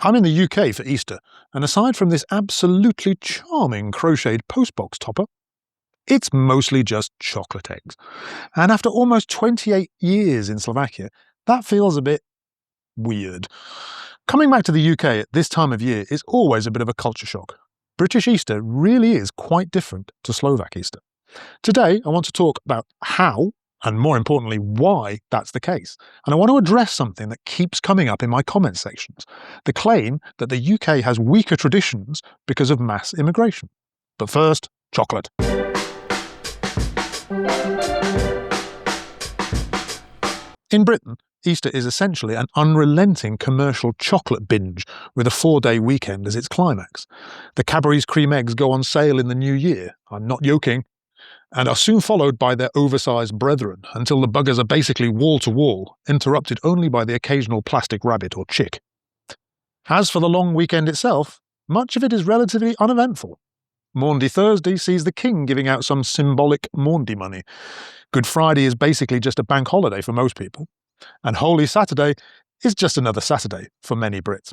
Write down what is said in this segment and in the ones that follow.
I'm in the UK for Easter, and aside from this absolutely charming crocheted postbox topper, it's mostly just chocolate eggs. And after almost 28 years in Slovakia, that feels a bit weird. Coming back to the UK at this time of year is always a bit of a culture shock. British Easter really is quite different to Slovak Easter. Today, I want to talk about how, and more importantly, why that's the case. And I want to address something that keeps coming up in my comment sections, the claim that the UK has weaker traditions because of mass immigration. But first, chocolate. In Britain, Easter is essentially an unrelenting commercial chocolate binge with a 4-day weekend as its climax. The Cadbury's cream eggs go on sale in the new year, I'm not joking, and are soon followed by their oversized brethren until the buggers are basically wall-to-wall, interrupted only by the occasional plastic rabbit or chick. As for the long weekend itself, much of it is relatively uneventful. Maundy Thursday sees the King giving out some symbolic Maundy money. Good Friday is basically just a bank holiday for most people. And Holy Saturday is just another Saturday for many Brits.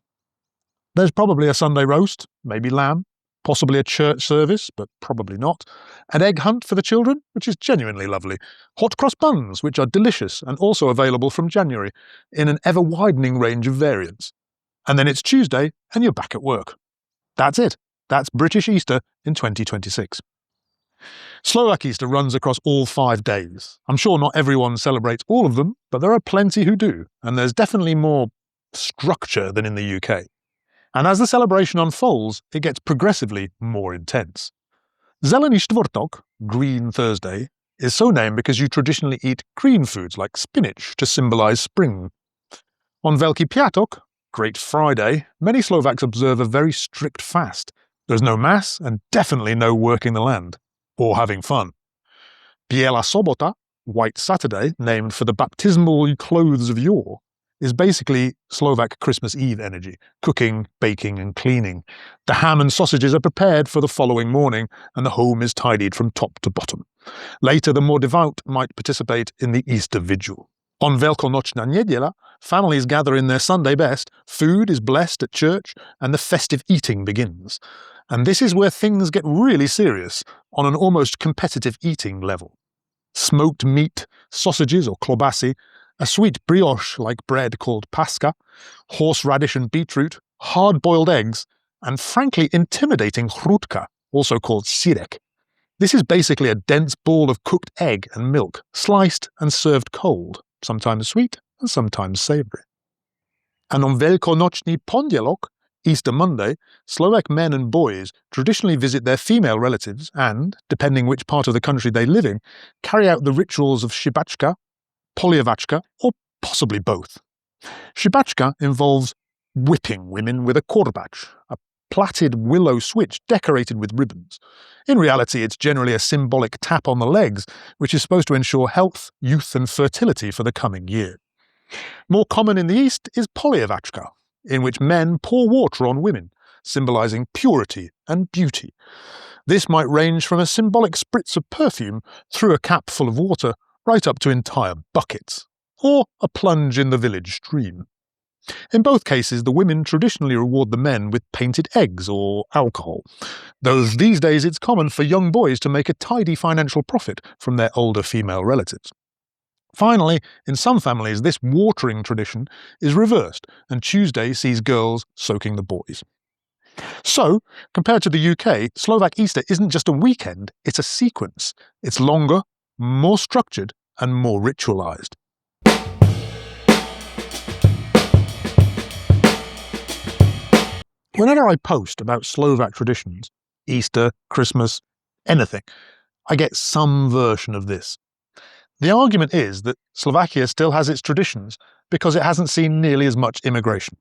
There's probably a Sunday roast, maybe lamb, possibly a church service, but probably not, an egg hunt for the children, which is genuinely lovely, hot cross buns, which are delicious and also available from January, in an ever-widening range of variants. And then it's Tuesday and you're back at work. That's it. That's British Easter in 2026. Slovak Easter runs across all 5 days. I'm sure not everyone celebrates all of them, but there are plenty who do, and there's definitely more structure than in the UK. And as the celebration unfolds, it gets progressively more intense. Zelený štvrtok, Green Thursday, is so named because you traditionally eat green foods like spinach to symbolize spring. On Veľký piatok, Great Friday, many Slovaks observe a very strict fast. There's no mass and definitely no working the land, or having fun. Biela sobota, White Saturday, named for the baptismal clothes of yore, is basically Slovak Christmas Eve energy, cooking, baking and cleaning. The ham and sausages are prepared for the following morning and the home is tidied from top to bottom. Later, the more devout might participate in the Easter Vigil. On Veľkonočná nedeľa, families gather in their Sunday best, food is blessed at church and the festive eating begins. And this is where things get really serious, on an almost competitive eating level. Smoked meat, sausages or klobasy, a sweet brioche-like bread called paska, horseradish and beetroot, hard-boiled eggs, and frankly intimidating hrutka, also called sirek. This is basically a dense ball of cooked egg and milk, sliced and served cold, sometimes sweet and sometimes savoury. And on Veľkonočný pondelok, Easter Monday, Slovak men and boys traditionally visit their female relatives and, depending which part of the country they live in, carry out the rituals of šibačka, polievačka, or possibly both. Šibačka involves whipping women with a korbač, a plaited willow switch decorated with ribbons. In reality, it's generally a symbolic tap on the legs, which is supposed to ensure health, youth and fertility for the coming year. More common in the East is polievačka, in which men pour water on women, symbolising purity and beauty. This might range from a symbolic spritz of perfume through a cap full of water right up to entire buckets, or a plunge in the village stream. In both cases, the women traditionally reward the men with painted eggs or alcohol, though these days it's common for young boys to make a tidy financial profit from their older female relatives. Finally, in some families, this watering tradition is reversed, and Tuesday sees girls soaking the boys. So, compared to the UK, Slovak Easter isn't just a weekend, it's a sequence. It's longer, more structured, and more ritualized. Whenever I post about Slovak traditions, Easter, Christmas, anything, I get some version of this. The argument is that Slovakia still has its traditions because it hasn't seen nearly as much immigration,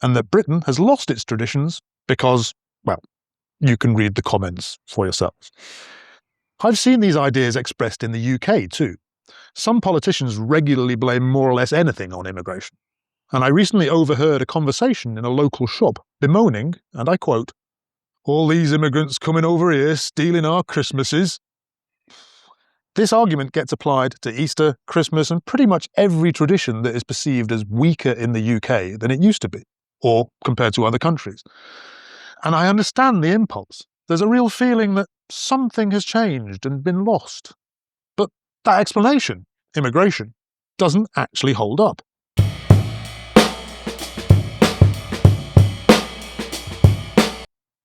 and that Britain has lost its traditions because, well, you can read the comments for yourselves. I've seen these ideas expressed in the UK too. Some politicians regularly blame more or less anything on immigration. And I recently overheard a conversation in a local shop bemoaning, and I quote, "All these immigrants coming over here stealing our Christmases." This argument gets applied to Easter, Christmas, and pretty much every tradition that is perceived as weaker in the UK than it used to be. or compared to other countries. And I understand the impulse. There's a real feeling that something has changed and been lost. But that explanation, immigration, doesn't actually hold up.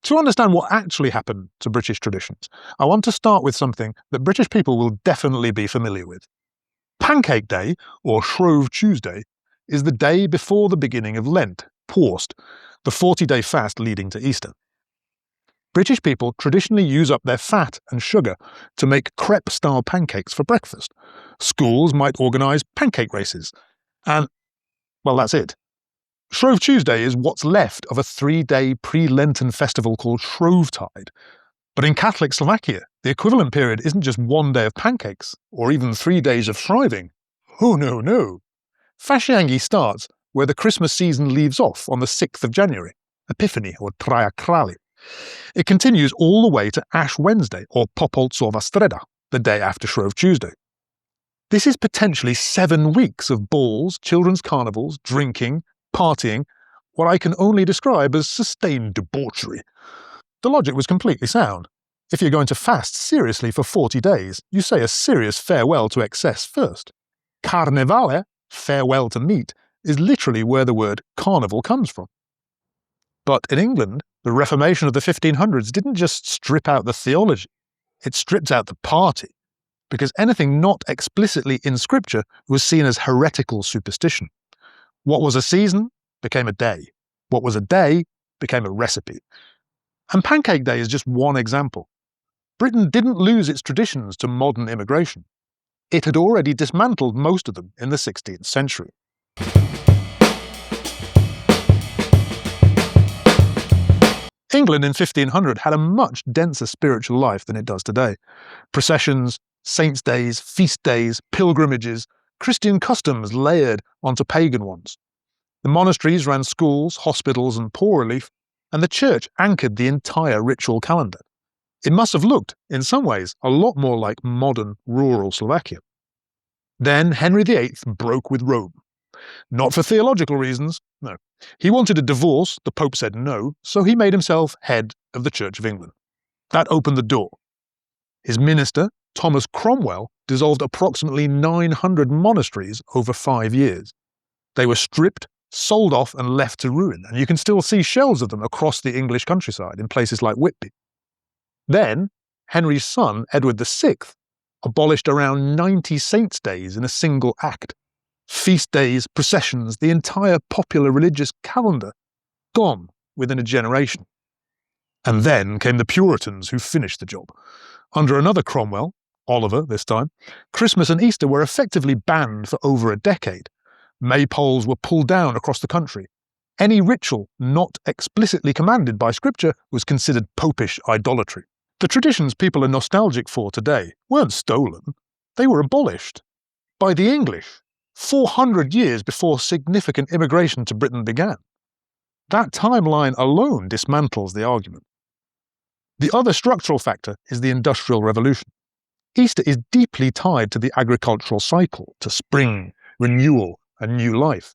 To understand what actually happened to British traditions, I want to start with something that British people will definitely be familiar with. Pancake Day, or Shrove Tuesday, is the day before the beginning of Lent, Post, the 40-day fast leading to Easter. British people traditionally use up their fat and sugar to make crepe-style pancakes for breakfast. Schools might organise pancake races. And, well, that's it. Shrove Tuesday is what's left of a 3-day pre-Lenten festival called Shrovetide. But in Catholic Slovakia, the equivalent period isn't just 1 day of pancakes, or even 3 days of shriving. Oh no. Fašiangy starts where the Christmas season leaves off on the 6th of January, Epiphany or Traja Krali. It continues all the way to Ash Wednesday, or Popolcova Streda, the day after Shrove Tuesday. This is potentially 7 weeks of balls, children's carnivals, drinking, partying, what I can only describe as sustained debauchery. The logic was completely sound. If you're going to fast seriously for 40 days, you say a serious farewell to excess first. Carnevale, farewell to meat, is literally where the word carnival comes from. But in England, the Reformation of the 1500s didn't just strip out the theology, it stripped out the party, because anything not explicitly in Scripture was seen as heretical superstition. What was a season became a day. What was a day became a recipe. And Pancake Day is just one example. Britain didn't lose its traditions to modern immigration. It had already dismantled most of them in the 16th century. England in 1500 had a much denser spiritual life than it does today. Processions, saints' days, feast days, pilgrimages, Christian customs layered onto pagan ones. The monasteries ran schools, hospitals and poor relief, and the church anchored the entire ritual calendar. It must have looked, in some ways, a lot more like modern rural Slovakia. Then Henry VIII broke with Rome. Not for theological reasons, no. He wanted a divorce, the Pope said no, so he made himself head of the Church of England. That opened the door. His minister, Thomas Cromwell, dissolved approximately 900 monasteries over 5 years. They were stripped, sold off and left to ruin, and you can still see shells of them across the English countryside in places like Whitby. Then, Henry's son, Edward VI, abolished around 90 saints' days in a single act. Feast days, processions, the entire popular religious calendar, gone within a generation. And then came the Puritans who finished the job. Under another Cromwell, Oliver this time, Christmas and Easter were effectively banned for over a decade. Maypoles were pulled down across the country. Any ritual not explicitly commanded by Scripture was considered popish idolatry. The traditions people are nostalgic for today weren't stolen, they were abolished. By the English, 400 years before significant immigration to Britain began. That timeline alone dismantles the argument. The other structural factor is the Industrial Revolution. Easter is deeply tied to the agricultural cycle, to spring, renewal, and new life.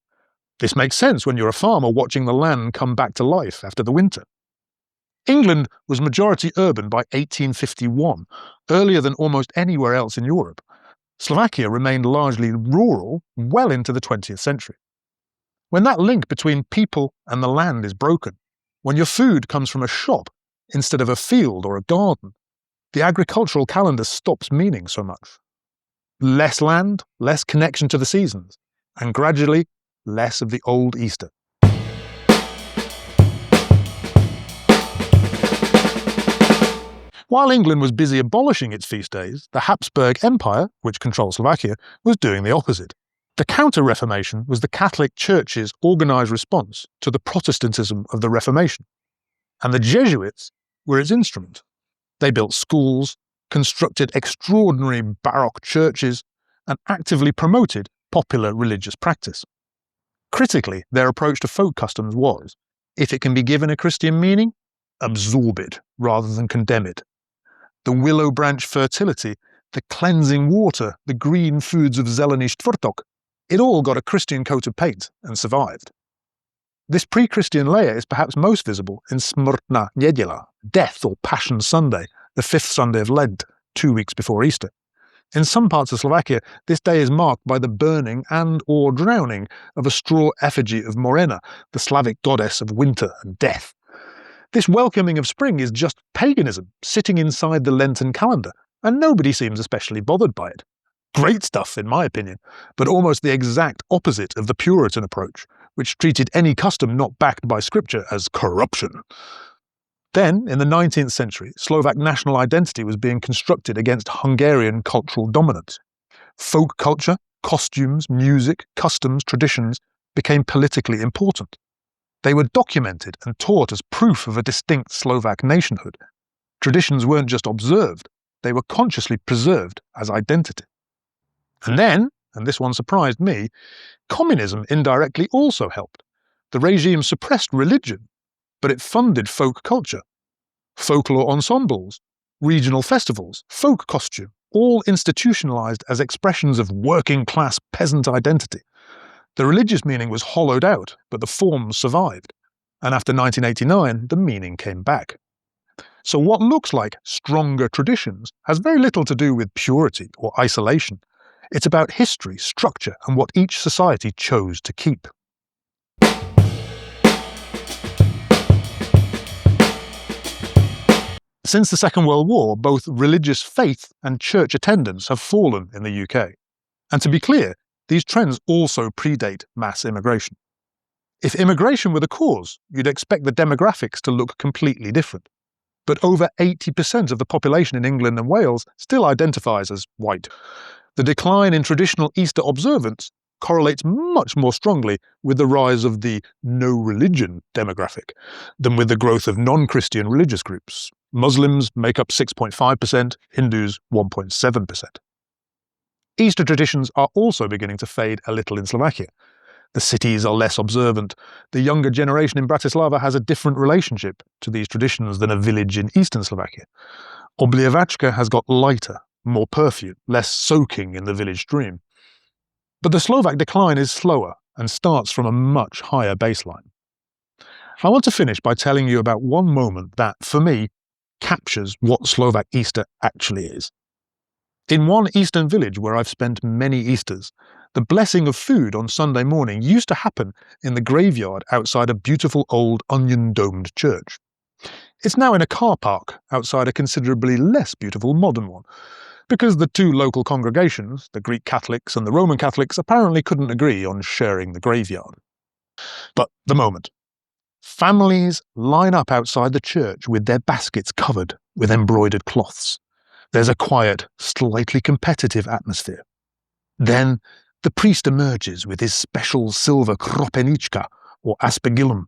This makes sense when you're a farmer watching the land come back to life after the winter. England was majority urban by 1851, earlier than almost anywhere else in Europe. Slovakia remained largely rural well into the 20th century. When that link between people and the land is broken, when your food comes from a shop instead of a field or a garden, the agricultural calendar stops meaning so much. Less land, less connection to the seasons, and gradually less of the old Easter. While England was busy abolishing its feast days, the Habsburg Empire, which controlled Slovakia, was doing the opposite. The Counter-Reformation was the Catholic Church's organised response to the Protestantism of the Reformation, and the Jesuits were its instrument. They built schools, constructed extraordinary Baroque churches, and actively promoted popular religious practice. Critically, their approach to folk customs was, if it can be given a Christian meaning, absorb it rather than condemn it. The willow branch fertility, the cleansing water, the green foods of Zeleny Štvrtok, it all got a Christian coat of paint and survived. This pre-Christian layer is perhaps most visible in Smrtna Nedela, Death or Passion Sunday, the fifth Sunday of Lent, 2 weeks before Easter. In some parts of Slovakia, this day is marked by the burning and or drowning of a straw effigy of Morena, the Slavic goddess of winter and death. This welcoming of spring is just paganism sitting inside the Lenten calendar, and nobody seems especially bothered by it. Great stuff, in my opinion, but almost the exact opposite of the Puritan approach, which treated any custom not backed by scripture as corruption. Then, in the 19th century, Slovak national identity was being constructed against Hungarian cultural dominance. Folk culture, costumes, music, customs, traditions became politically important. They were documented and taught as proof of a distinct Slovak nationhood. Traditions weren't just observed, they were consciously preserved as identity. And then, and this one surprised me, communism indirectly also helped. The regime suppressed religion, but it funded folk culture. Folklore ensembles, regional festivals, folk costume, all institutionalized as expressions of working-class peasant identity. The religious meaning was hollowed out, but the forms survived. And after 1989, the meaning came back. So what looks like stronger traditions has very little to do with purity or isolation. It's about history, structure, and what each society chose to keep. Since the Second World War, both religious faith and church attendance have fallen in the UK. And to be clear, these trends also predate mass immigration. If immigration were the cause, you'd expect the demographics to look completely different. But over 80% of the population in England and Wales still identifies as white. The decline in traditional Easter observance correlates much more strongly with the rise of the no-religion demographic than with the growth of non-Christian religious groups. Muslims make up 6.5%, Hindus 1.7%. Easter traditions are also beginning to fade a little in Slovakia. The cities are less observant. The younger generation in Bratislava has a different relationship to these traditions than a village in eastern Slovakia. Obliavačka has got lighter, more perfume, less soaking in the village stream. But the Slovak decline is slower and starts from a much higher baseline. I want to finish by telling you about one moment that, for me, captures what Slovak Easter actually is. In one eastern village where I've spent many Easters, the blessing of food on Sunday morning used to happen in the graveyard outside a beautiful old onion-domed church. It's now in a car park outside a considerably less beautiful modern one, because the two local congregations, the Greek Catholics and the Roman Catholics, apparently couldn't agree on sharing the graveyard. But the moment. Families line up outside the church with their baskets covered with embroidered cloths. There's a quiet, slightly competitive atmosphere. Then the priest emerges with his special silver kropenička, or aspergillum,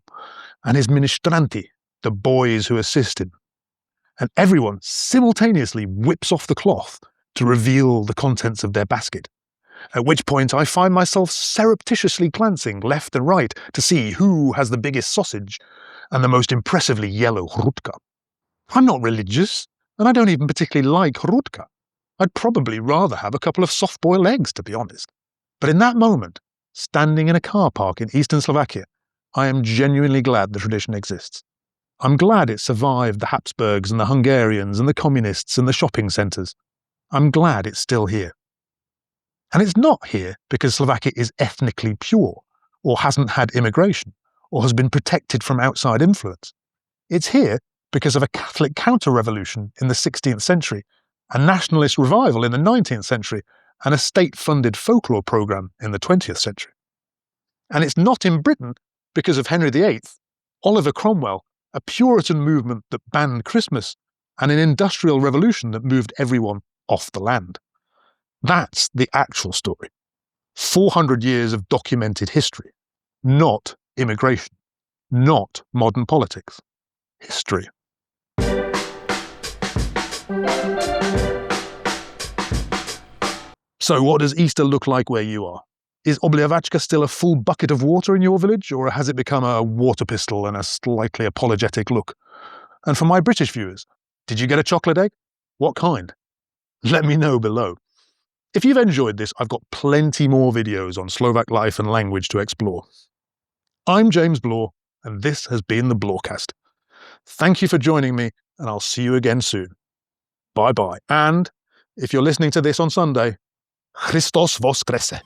and his ministranti, the boys who assist him. And everyone simultaneously whips off the cloth to reveal the contents of their basket, at which point I find myself surreptitiously glancing left and right to see who has the biggest sausage and the most impressively yellow hrudka. I'm not religious, and I don't even particularly like hrudka. I'd probably rather have a couple of soft-boiled eggs, to be honest. But in that moment, standing in a car park in eastern Slovakia, I am genuinely glad the tradition exists. I'm glad it survived the Habsburgs and the Hungarians and the communists and the shopping centres. I'm glad it's still here. And it's not here because Slovakia is ethnically pure, or hasn't had immigration, or has been protected from outside influence. It's here because of a Catholic counter-revolution in the 16th century, a nationalist revival in the 19th century, and a state-funded folklore programme in the 20th century. And it's not in Britain because of Henry VIII, Oliver Cromwell, a Puritan movement that banned Christmas, and an industrial revolution that moved everyone off the land. That's the actual story. 400 years of documented history, not immigration, not modern politics. History. So what does Easter look like where you are? Is Obliavačka still a full bucket of water in your village, or has it become a water pistol and a slightly apologetic look? And for my British viewers, did you get a chocolate egg? What kind? Let me know below. If you've enjoyed this, I've got plenty more videos on Slovak life and language to explore. I'm James Blore, and this has been the Blorecast. Thank you for joining me, and I'll see you again soon. Bye-bye. And if you're listening to this on Sunday, Christos Voskrese.